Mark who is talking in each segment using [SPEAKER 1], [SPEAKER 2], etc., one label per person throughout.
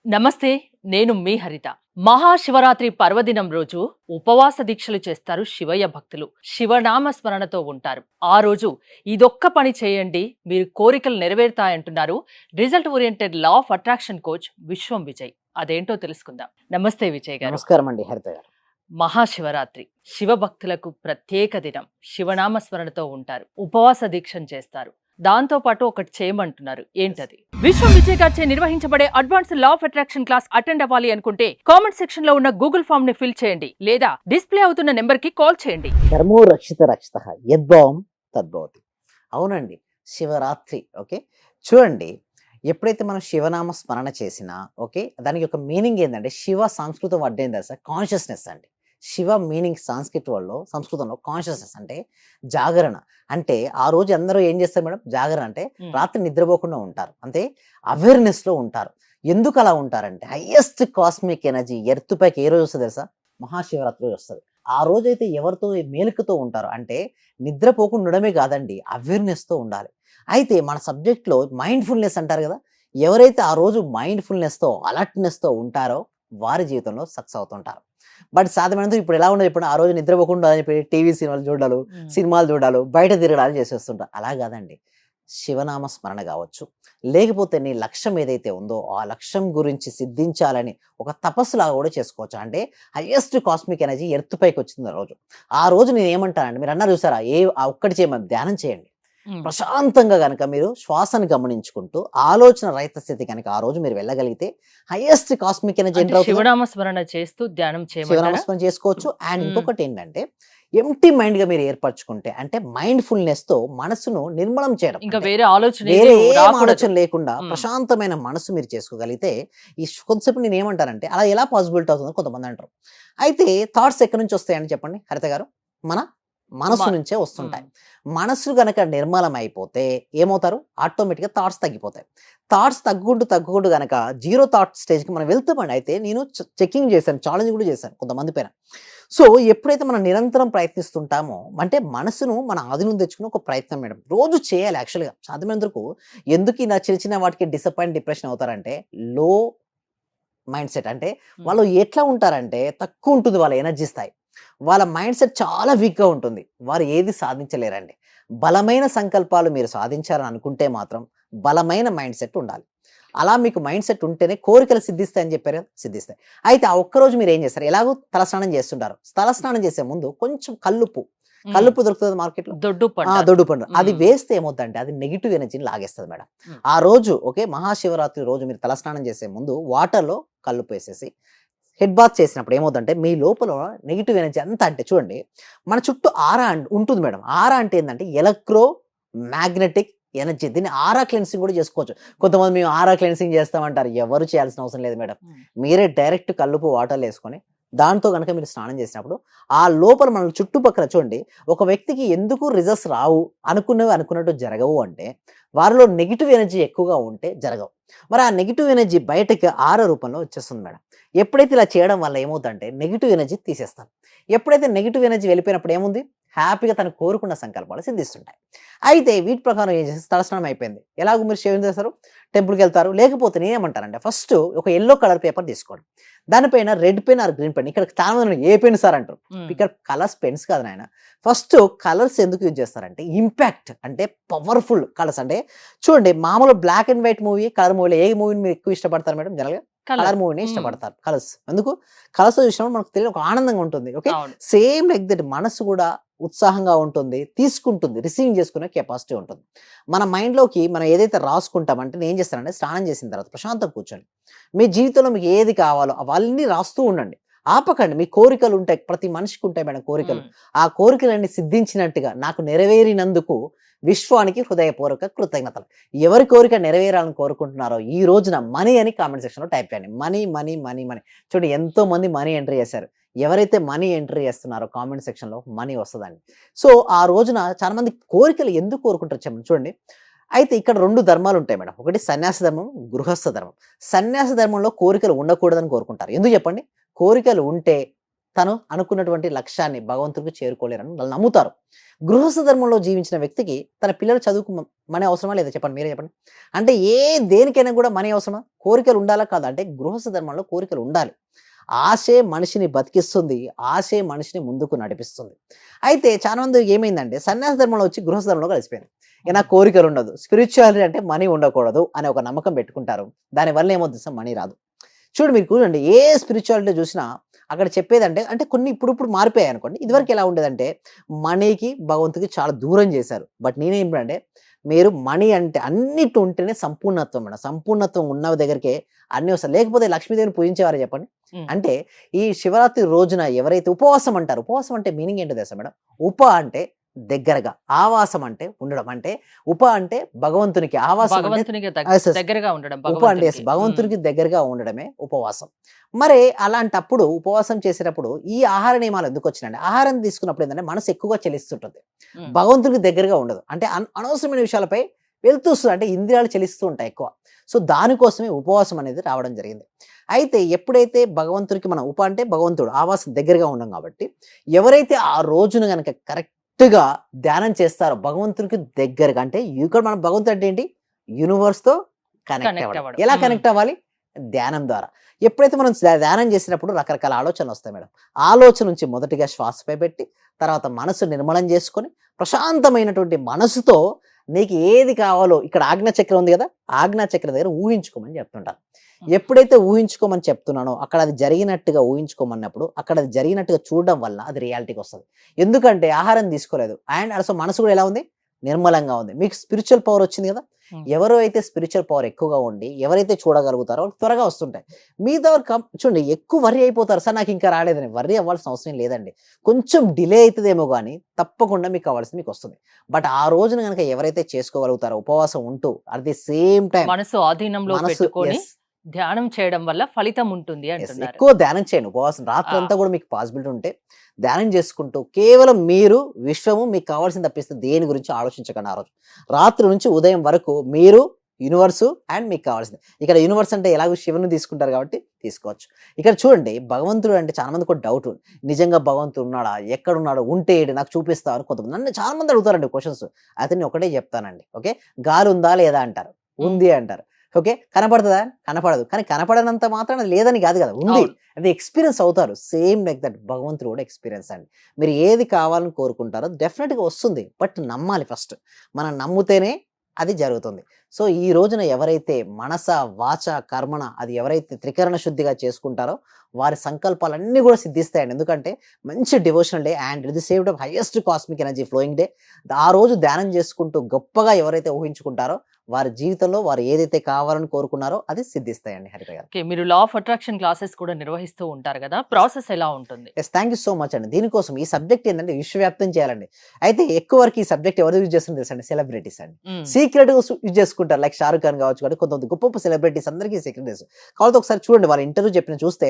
[SPEAKER 1] నమస్తే. నేను మీ హరిత. మహాశివరాత్రి పర్వదినం రోజు ఉపవాస దీక్షలు చేస్తారు శివయ్య భక్తులు. శివనామ స్మరణతో ఉంటారు. ఆ రోజు ఇదొక్క పని చేయండి, మీరు కోరికలు నెరవేరుతాయంటున్నారు result oriented law of attraction coach Vishwam Vijay. అదేంటో తెలుసుకుందాం. నమస్తే విజయ్ గారు.
[SPEAKER 2] నమస్కారం అండి హరిత గారు.
[SPEAKER 1] మహాశివరాత్రి శివ భక్తులకు ప్రత్యేక దినం. శివనామ స్మరణతో ఉంటారు, ఉపవాస దీక్షను చేస్తారు. దాంతో పాటు ఒకటి చేయమంటున్నారు, ఏంటది? విశ్వం విజయ్ గారిచే నిర్వహించబడే advance law of attraction class attend అవ్వాలి అనుకుంటే కామెంట్ సెక్షన్ లో ఉన్న గూగుల్ ఫామ్ ని ఫిల్ చేయండి, లేదా డిస్ప్లే అవుతున్న నెంబర్ కి కాల్ చేయండి.
[SPEAKER 2] ధర్మో రక్షిత రక్షిత యద్భావం తద్భవతి. అవునండి, శివరాత్రి. ఓకే, చూడండి, ఎప్పుడైతే మనం శివనామ స్మరణ చేసినా ఓకే, దానికి ఒక మీనింగ్ ఏంటంటే, శివ సంస్కృతం వర్డ్ ఏందా సార్? కాన్షియస్నెస్ అండి. శివ మీనింగ్ సంస్కృతంలో కాన్షియస్నెస్ అంటే జాగరణ. అంటే ఆ రోజు అందరూ ఏం చేస్తారు మేడం? జాగరణ అంటే రాత్రి నిద్రపోకుండా ఉంటారు, అంటే అవేర్నెస్ లో ఉంటారు. ఎందుకు అలా ఉంటారంటే, హైయెస్ట్ కాస్మిక్ ఎనర్జీ ఎర్త్ పైకి ఏ రోజు వస్తుంది తెలుసా? మహాశివరాత్రి రోజు వస్తుంది. ఆ రోజైతే ఎవరితో మేలుకతో ఉంటారు అంటే, నిద్రపోకుండా ఉండడమే కాదండి, అవేర్నెస్ తో ఉండాలి. అయితే మన సబ్జెక్ట్లో మైండ్ఫుల్నెస్ అంటారు కదా, ఎవరైతే ఆ రోజు మైండ్ఫుల్నెస్తో అలర్ట్నెస్తో ఉంటారో వారి జీవితంలో సక్సెస్ అవుతుంటారు. బట్ సాధారణంగా ఇప్పుడు ఎలా ఉండదు, ఇప్పుడు ఆ రోజు నిద్రపోకుండా అని చెప్పి టీవీ సినిమాలు చూడాలి, బయట తిరగడాలు చేసేస్తుంటారు. అలా కాదండి, శివనామ స్మరణ కావచ్చు, లేకపోతే నీ లక్ష్యం ఏదైతే ఉందో ఆ లక్ష్యం గురించి సిద్ధించాలని ఒక తపస్సులాగా కూడా చేసుకోవచ్చు. అంటే హైయెస్ట్ కాస్మిక్ ఎనర్జీ ఎర్త్ పైకి వచ్చింది ఆ రోజు నేను ఏమంటానంటే, మీరు అన్నారు చూసారా, ఆ ఒక్కటి చేయమని ధ్యానం చేయండి. ప్రశాంతంగా గనక మీరు శ్వాసను గమనించుకుంటూ ఆలోచన రహిత స్థితి కనుక ఆ రోజు మీరు వెళ్ళగలిగితే హైయెస్ట్ కాస్మిక్ ఎనర్జీ ఎంటర్ అవుతుంది.
[SPEAKER 1] శివనామ స్మరణ చేస్తూ ధ్యానం
[SPEAKER 2] శివనామస్మరణ చేసుకోవచ్చు. అండ్ ఇంకొకటి ఏంటంటే, ఎంటీ మైండ్ గా మీరు ఏర్పరచుకుంటే, అంటే మైండ్ఫుల్నెస్ తో మనసును నిర్మలం చేయడం,
[SPEAKER 1] ఇంకా
[SPEAKER 2] అంటే
[SPEAKER 1] వేరే ఆలోచన
[SPEAKER 2] వేరే ఏం ఆలోచన లేకుండా ప్రశాంతమైన మనసు మీరు చేసుకోగలిగితే, ఈ కొంతసేపు నేను ఏమంటానంటే, అలా ఎలా పాసిబిలిటీ అవుతుందో కొంతమంది అంటారు. అయితే థాట్స్ ఎక్కడి నుంచి వస్తాయని చెప్పండి హరిత గారు? మన మనస్సు నుంచే వస్తుంటాయి. మనస్సు గనక నిర్మలం అయిపోతే ఏమవుతారు? ఆటోమేటిక్‌గా థాట్స్ తగ్గిపోతాయి. థాట్స్ తగ్గుకుంటూ గనక జీరో థాట్ స్టేజ్‌కి మనం వెళ్తామండి. అయితే నేను చెకింగ్ చేశాను, ఛాలెంజ్ కూడా చేశాను కొంతమంది పైన. సో, ఎప్పుడైతే మనం నిరంతరం ప్రయత్నిస్తుంటామో, అంటే మనసును మన ఆధీనంలో తెచ్చుకునే ఒక ప్రయత్నం మేడం. రోజు చేయాలి యాక్చువల్‌గా. సాధ్యమైనంత వరకు ఎందుకు ఇలా చిన్న చిన్న వాటికి డిసప్పాయింట్, డిప్రెషన్ అవుతారంటే, లో మైండ్ సెట్. అంటే వాళ్ళు ఎట్లా ఉంటారంటే, తక్కువ ఉంటుంది వాళ్ళ ఎనర్జీ స్థాయి. వాళ్ళ మైండ్ సెట్ చాలా వీక్‌గా ఉంటుంది. వారు ఏది సాధించలేరండి. బలమైన సంకల్పాలు మీరు సాధించాలని అనుకుంటే మాత్రం బలమైన మైండ్ సెట్ ఉండాలి. అలా మీకు మైండ్ సెట్ ఉంటేనే కోరికలు సిద్ధిస్తాయని చెప్పారు కదా! సిద్ధిస్తాయి. అయితే ఆ ఒక్కరోజు మీరేం చేస్తారు? ఎలాగో తలస్నానం చేస్తుంటారు. తలస్నానం చేసే ముందు కొంచెం కల్లుప్పు, కల్లుప్పు దొరుకుతది మార్కెట్‌లో. దొడ్డుపండు. అది వేస్తే ఏమవుద్దంటే, అది నెగెటివ్ ఎనర్జీని లాగేస్తది మేడం. ఆ రోజు ఓకే, మహాశివరాత్రి రోజు మీరు తలస్నానం చేసే ముందు వాటర్‌లో కల్లుప్పు వేసేసి హెడ్ బాత్ చేసినప్పుడు ఏమవుద్దంటే, మీ లోపల నెగెటివ్ ఎనర్జీ అంతా, అంటే చూడండి, మన చుట్టూ ఆరా ఉంటుంది మేడం. ఆరా అంటే ఏందంటే, ఎలక్ట్రో మ్యాగ్నెటిక్ ఎనర్జీ. దీన్ని ఆరా క్లెన్సింగ్ కూడా చేసుకోవచ్చు. కొంతమంది మేము ఆరా క్లెన్సింగ్ చేస్తామంటారు. ఎవరు చేయాల్సిన అవసరం లేదు మేడం. మీరే డైరెక్ట్ కల్లుపు వాటర్‌లో ఏసుకొని, దాంతో గనక మీరు స్నానం చేసినప్పుడు, ఆ లోపల మన చుట్టుపక్కల చూడండి, ఒక వ్యక్తికి ఎందుకు రిజల్ట్స్ రావు, అనుకున్నవి అనుకున్నట్టు జరగవు అంటే, వారిలో నెగెటివ్ ఎనర్జీ ఎక్కువగా ఉంటే జరగవు. మరి ఆ నెగెటివ్ ఎనర్జీ బయటకి ఆరా రూపంలో వచ్చేస్తుంది మేడం. ఎప్పుడైతే ఇలా చేయడం వల్ల ఏమవుద్దంటే, నెగెటివ్ ఎనర్జీ తీసేస్తాం. ఎప్పుడైతే నెగెటివ్ ఎనర్జీ వెళ్ళిపోయినప్పుడు ఏముంది? హ్యాపీగా తను కోరుకున్న సంకల్పాలు సిద్ధిస్తుంటాయి. అయితే వీటి ప్రకారం ఏం చేసేసి తలస్నానం అయిపోయింది. ఎలాగో మీరు షేవింగ్ చేస్తారు, టెంపుల్‌కెళ్తారు. లేకపోతే నేనేమంటానంటే, ఫస్ట్ ఒక యెల్లో కలర్ పేపర్ తీసుకోండి. దానిపైన red pen or green pen, ఇక్కడ చాలా మంది ఏ పెన్ సార్ అంటారు. ఇక్కడ కలర్స్ పెన్స్ కాదు నాయన. ఫస్ట్ కలర్స్ ఎందుకు యూజ్ చేస్తారంటే, ఇంపాక్ట్, అంటే పవర్‌ఫుల్ కలర్స్. అంటే చూడండి, మామూలు black and white movie, colour మూవీలో ఏ మూవీని మీరు ఎక్కువ ఇష్టపడతారు మేడం జనరల్‌గా? కలర్ మూవీని ఇష్టపడతారు. కలర్స్ ఎందుకు? కలర్స్ చూసినప్పుడు మనకు తెలియని ఒక ఆనందంగా ఉంటుంది. ఓకే, సేమ్ లైక్ దట్ మనసు కూడా ఉత్సాహంగా ఉంటుంది, తీసుకుంటుంది, రిసీవింగ్ చేసుకునే కెపాసిటీ ఉంటుంది. మన మైండ్‌లోకి మనం ఏదైతే రాసుకుంటామంటే, నేను ఏం చేస్తానంటే, స్నానం చేసిన తర్వాత ప్రశాంతంగా కూర్చోండి. మీ జీవితంలో మీకు ఏది కావాలో అవన్నీ రాస్తూ ఉండండి. ఆపకండి. మీ కోరికలు ఉంటాయి. ప్రతి మనిషికి ఉంటాయి మేడం కోరికలు. ఆ కోరికలన్నీ సిద్ధించినట్టుగా నాకు నెరవేరినందుకు విశ్వానికి హృదయపూర్వక కృతజ్ఞతలు. ఎవరి కోరిక నెరవేరాలని కోరుకుంటున్నారో ఈ రోజున మనీ అని కామెంట్ సెక్షన్‌లో టైప్ చేయండి. Money, money, money, money. చూడండి, ఎంతో మంది మనీ ఎంటర్ చేశారు. ఎవరైతే మనీ ఎంటర్ చేస్తున్నారో కామెంట్ సెక్షన్‌లో మనీ వస్తదండి. సో, ఆ రోజున చాలా మంది కోరికలు ఎందుకు కోరుకుంటారో చెప్పండి చూడండి. అయితే ఇక్కడ 2 ధర్మాలుంటాయి మేడం. ఒకటి సన్యాస ధర్మం, గృహస్థ ధర్మం. సన్యాస ధర్మంలో కోరికలు ఉండకూడదని కోరుకుంటారు. ఎందుకు చెప్పండి? కోరికలు ఉంటే తను అనుకున్నటువంటి లక్ష్యాన్ని భగవంతుడికి చేరుకోలేరని వాళ్ళు నమ్ముతారు. గృహస్థ ధర్మంలో జీవించిన వ్యక్తికి తన పిల్లలు చదువుకు మనీ అవసరమా లేదా చెప్పండి, మీరే చెప్పండి. అంటే దేనికైనా కూడా మనీ అవసరమా? కోరికలు ఉండాలా కాదా? అంటే గృహస్థ ధర్మంలో కోరికలు ఉండాలి. ఆశే మనిషిని బతికిస్తుంది. ఆశే మనిషిని ముందుకు నడిపిస్తుంది. అయితే చాలా మంది ఏమైందంటే సన్యాస ధర్మంలో వచ్చి గృహస్థ ధర్మంలో కలిసిపోయింది. ఇక నాకు కోరికలు ఉండదు. స్పిరిచువాలిటీ అంటే మనీ ఉండకూడదు అనే ఒక నమ్మకం పెట్టుకుంటారు. దానివల్ల ఏమవుతుంది సార్, మనీ రాదు. మీరు చూడండి, ఏ స్పిరిచువాలిటీ చూసినా అక్కడ చెప్పేదంటే అంటే కొన్ని ఇప్పుడు మారిపోయాయి అనుకోండి. ఇదివరకు ఎలా ఉండేదంటే మనీకి భగవంతుడికి చాలా దూరం చేశారు. బట్ నేనేంటంటే మీరు మనీ అంటే అన్నిటి ఉంటేనే సంపూర్ణత్వం మేడం. సంపూర్ణత్వం ఉన్న దగ్గరికే అన్నీ వస్తాయి. లేకపోతే లక్ష్మీదేవిని పూజించేవారు చెప్పండి. అంటే ఈ శివరాత్రి రోజున ఎవరైతే ఉపవాసం అంటారు, ఉపవాసం అంటే మీనింగ్ ఏంటో తెలుసా మేడం? ఉప అంటే దగ్గరగా, ఆవాసం అంటే ఉండడం. అంటే ఉప అంటే భగవంతునికి, ఆవాసం అంటే
[SPEAKER 1] భగవంతునికి దగ్గరగా ఉండడం.
[SPEAKER 2] ఉప అంటే భగవంతునికి దగ్గరగా ఉండడమే ఉపవాసం. మరి అలాంటప్పుడు ఉపవాసం చేసేటప్పుడు ఈ ఆహార నియమాలు ఎందుకు వచ్చినాయండి? ఆహారం తీసుకున్నప్పుడు ఏంటంటే మనసు ఎక్కువగా చెలిస్తుంటుంది, భగవంతునికి దగ్గరగా ఉండదు. అంటే అనవసరమైన విషయాలపై వెళ్తూ అంటే ఇంద్రియాలు చెలిస్తూ ఉంటాయి ఎక్కువ. సో దానికోసమే ఉపవాసం అనేది రావడం జరిగింది. అయితే ఎప్పుడైతే భగవంతుడికి మనం ఉప అంటే భగవంతుడు ఆవాసం దగ్గరగా ఉండం కాబట్టి ఎవరైతే ఆ రోజున కనుక కరెక్ట్గా ధ్యానం చేస్తారో భగవంతుడికి దగ్గరగా, అంటే ఇక్కడ మనం భగవంతుడు అంటే ఏంటి, యూనివర్స్ తో కనెక్ట్ అవ్వడం. ఎలా కనెక్ట్ అవ్వాలి? ధ్యానం ద్వారా. ఎప్పుడైతే మనం ధ్యానం చేసినప్పుడు రకరకాల ఆలోచనలు వస్తాయి మేడం. ఆలోచన నుంచి మొదటిగా శ్వాసపై పెట్టి తర్వాత మనసు నిర్మలం చేసుకొని ప్రశాంతమైనటువంటి మనసుతో నీకు ఏది కావాలో, ఇక్కడ ఆజ్ఞా చక్రం ఉంది కదా, ఆజ్ఞా చక్రం దగ్గర ఊహించుకోమని చెప్తుంటాను. ఎప్పుడైతే ఊహించుకోమని చెప్తున్నానో అక్కడ అది జరిగినట్టుగా ఊహించుకోమన్నప్పుడు అక్కడ అది జరిగినట్టుగా చూడడం వల్ల అది రియాలిటీకి వస్తుంది. ఎందుకంటే ఆహారం తీసుకోలేదు అండ్ అసలు మనసు కూడా ఎలా ఉంది, నిర్మలంగా ఉంది. మీకు స్పిరిచువల్ పవర్ వచ్చింది కదా. ఎవరో అయితే స్పిరిచువల్ పవర్ ఎక్కువగా ఉండి ఎవరైతే చూడగలుగుతారో త్వరగా వస్తుంటాయి. మిగతా చూడండి ఎక్కువ వర్రీ అయిపోతారు, సార్ నాకు ఇంకా రాలేదని. వర్రీ అవ్వాల్సిన అవసరం లేదండి. కొంచెం డిలే అవుతుందేమో కానీ తప్పకుండా మీకు కావాల్సింది మీకు వస్తుంది. బట్ ఆ రోజున కనుక ఎవరైతే చేసుకోగలుగుతారో ఉపవాసం ఉంటూ అట్ ది సేమ్ టైం
[SPEAKER 1] మనసు ఆధీనంలో పెట్టుకొని ధ్యానం చేయడం వల్ల ఫలితం ఉంటుంది అంటున్నారు.
[SPEAKER 2] ఎక్కువ ధ్యానం చేయండి. ఉపవాసం రాత్రి అంతా కూడా మీకు పాసిబిలిటీ ఉంటే ధ్యానం చేసుకుంటూ కేవలం మీరు విశ్వము మీకు కావాల్సింది తప్పిస్తే దేని గురించి ఆలోచించకండి. ఆ రోజు రాత్రి నుంచి ఉదయం వరకు మీరు యూనివర్స్ అండ్ మీకు కావాల్సింది. ఇక్కడ యూనివర్స్ అంటే ఎలాగో శివుని తీసుకుంటారు కాబట్టి తీసుకోవచ్చు. ఇక్కడ చూడండి భగవంతుడు అంటే చాలా మంది కూడా డౌట్, నిజంగా భగవంతుడు ఉన్నాడా, ఎక్కడున్నాడు, ఉంటే నాకు చూపిస్తావు కొంతమంది నన్ను చాలా మంది అడుగుతారండి క్వశ్చన్స్. అయితే నేను ఒకటే చెప్తానండి. ఓకే, గాలి ఉందా లేదా అంటారు, ఉంది అంటారు. ఓకే, కనపడుతుందా? కనపడదు. కానీ కనపడనంత మాత్రం అది లేదని కాదు కదా, ఉంది. అది ఎక్స్పీరియన్స్ అవుతారు. సేమ్ లైక్ దట్ భగవంతుడు కూడా ఎక్స్పీరియన్స్ అండి. మీరు ఏది కావాలని కోరుకుంటారో డెఫినెట్గా వస్తుంది. బట్ నమ్మాలి ఫస్ట్. మనం నమ్మితేనే అది జరుగుతుంది. సో ఈ రోజున ఎవరైతే మనస వాచ కర్మణ అది ఎవరైతే త్రికరణ శుద్ధిగా చేసుకుంటారో వారి సంకల్పాలన్నీ కూడా సిద్ధిస్తాయండి. ఎందుకంటే మంచి డివోషనల్ డే అండ్ ఇది saved of highest cosmic energy flowing day. ఆ రోజు ధ్యానం చేసుకుంటూ గొప్పగా ఎవరైతే ఊహించుకుంటారో వారి జీవితంలో వారు ఏదైతే కావాలని కోరుకున్నారో అది సిద్ధిస్తాయండి. హరిత గారు,
[SPEAKER 1] మీరు లా ఆఫ్ అట్రాక్షన్ క్లాసెస్ కూడా నిర్వహిస్తూ ఉంటారు కదా, ప్రాసెస్ ఎలా ఉంటుంది?
[SPEAKER 2] Yes, thank you so much అండి. దీనికోసం ఈ సబ్జెక్ట్ ఏంటంటే విశ్వవ్యాప్తం చేయాలండి. అయితే ఎక్కువ వరకు ఈ సబ్జెక్ట్ ఎవరు యూజ్ చేస్తుంది తెలుసండి? సెలబ్రిటీస్ అండి. సీక్రెట్ గా యూజ్ చేసుకుంటారు. లైక్ షారుఖ్ ఖాన్ కావచ్చు, కానీ కొంతమంది గొప్ప గొప్ప సెలబ్రిటీస్ అందరికీ సీక్రెట్ తెలుసు. కాబట్టి ఒకసారి చూడండి వాళ్ళ ఇంటర్వ్యూ చెప్పిన చూస్తే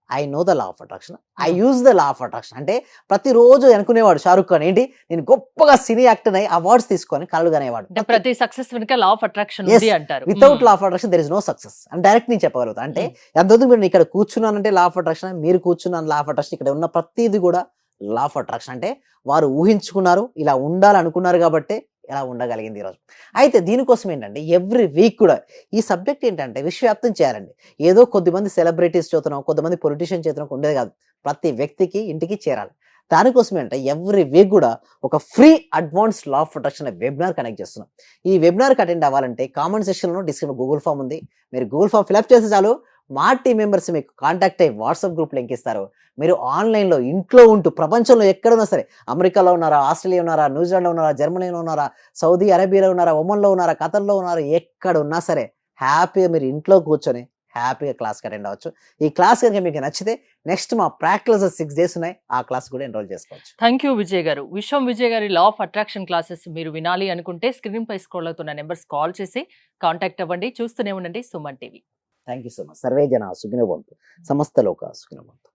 [SPEAKER 2] I know the law of attraction, I use the law of attraction. అంటే ప్రతిరోజు అనుకునేవాడు షారుఖ్ ఖాన్ ఏంటి, నేను గొప్పగా సినీ యాక్టర్ అయి అవార్డ్స్ తీసుకొని కళ్ళు కనేవాడు.
[SPEAKER 1] ప్రతి సక్సెస్ వెనుక లా ఆఫ్ అట్రాక్షన్ ఉంది అంటారు.
[SPEAKER 2] Without law of attraction there is no success అని డైరెక్ట్ నేను చెప్పగలుగుతా. అంటే ఎంతమంది మీరు ఇక్కడ కూర్చున్నానంటే లా ఆఫ్ అట్రాక్షన్, మీరు కూర్చున్నాను లా ఆఫ్ అట్రాక్షన్. ఇక్కడ ఉన్న ప్రతిది కూడా లా ఆఫ్ అట్రాక్షన్. అంటే వారు ఊహించుకున్నారు, ఇలా ఉండాలనుకున్నారు కాబట్టి ఎలా ఉండగలిగింది ఈరోజు. అయితే దీనికోసం ఏంటంటే ఎవ్రీ వీక్ కూడా ఈ సబ్జెక్ట్ ఏంటంటే విశ్వవ్యాప్తం చేయాలండి. ఏదో కొద్దిమంది సెలబ్రిటీస్ చేతనో కొంతమంది పొలిటీషియన్ చేతనో ఉండేది కాదు, ప్రతి వ్యక్తికి ఇంటికి చేరాలి. దానికోసం ఏంటంటే ఎవ్రీ వీక్ కూడా ఒక free advance law of attraction webinar connect చేస్తున్నాం. ఈ వెబినార్కి అటెండ్ అవ్వాలంటే కామెంట్ సెక్షన్లో డిస్క్రిప్షన్ గూగుల్ ఫామ్ ఉంది. మీరు గూగుల్ ఫామ్ ఫిల్అప్ చేస్తే చాలు, మా టీం మెంబర్స్ మీకు కాంటాక్ట్ అయ్యి వాట్సాప్ గ్రూప్ లింక్ ఇస్తారు. మీరు ఆన్లైన్లో ఇంట్లో ఉంటూ ప్రపంచంలో ఎక్కడున్నా సరే, అమెరికాలో ఉన్నారా, ఆస్ట్రేలియా ఉన్నారా, న్యూజిలాండ్లో ఉన్నారా, జర్మనీలో ఉన్నారా, సౌదీ అరేబియాలో ఉన్నారా, ఒమన్లో ఉన్నారా, ఖతర్లో ఉన్నారా, ఎక్కడ ఉన్నా సరే హ్యాపీగా మీరు ఇంట్లో కూర్చొని హ్యాపీగా క్లాస్కి అటెండ్ అవ్వచ్చు. ఈ క్లాస్ కనుక మీకు నచ్చితే నెక్స్ట్ మా ప్రాక్టికల్స్ 6 days ఉన్నాయి, ఆ క్లాస్ కూడా ఎన్రోల్ చేసుకోవచ్చు.
[SPEAKER 1] థ్యాంక్ యూ విజయ్ గారు. విశ్వం విజయ్ గారి లా ఆఫ్ అట్రాక్షన్ క్లాసెస్ మీరు వినాలి అనుకుంటే స్క్రీన్ పై స్క్రోల్ అవుతున్న నెంబర్స్ కాల్ చేసి కాంటాక్ట్ అవ్వండి. చూస్తూనే ఉండండి Suman TV.
[SPEAKER 2] Thank you so much. Survey జన సుఖినో భవంతు, సమస్త లోక సుఖినో భవంతు.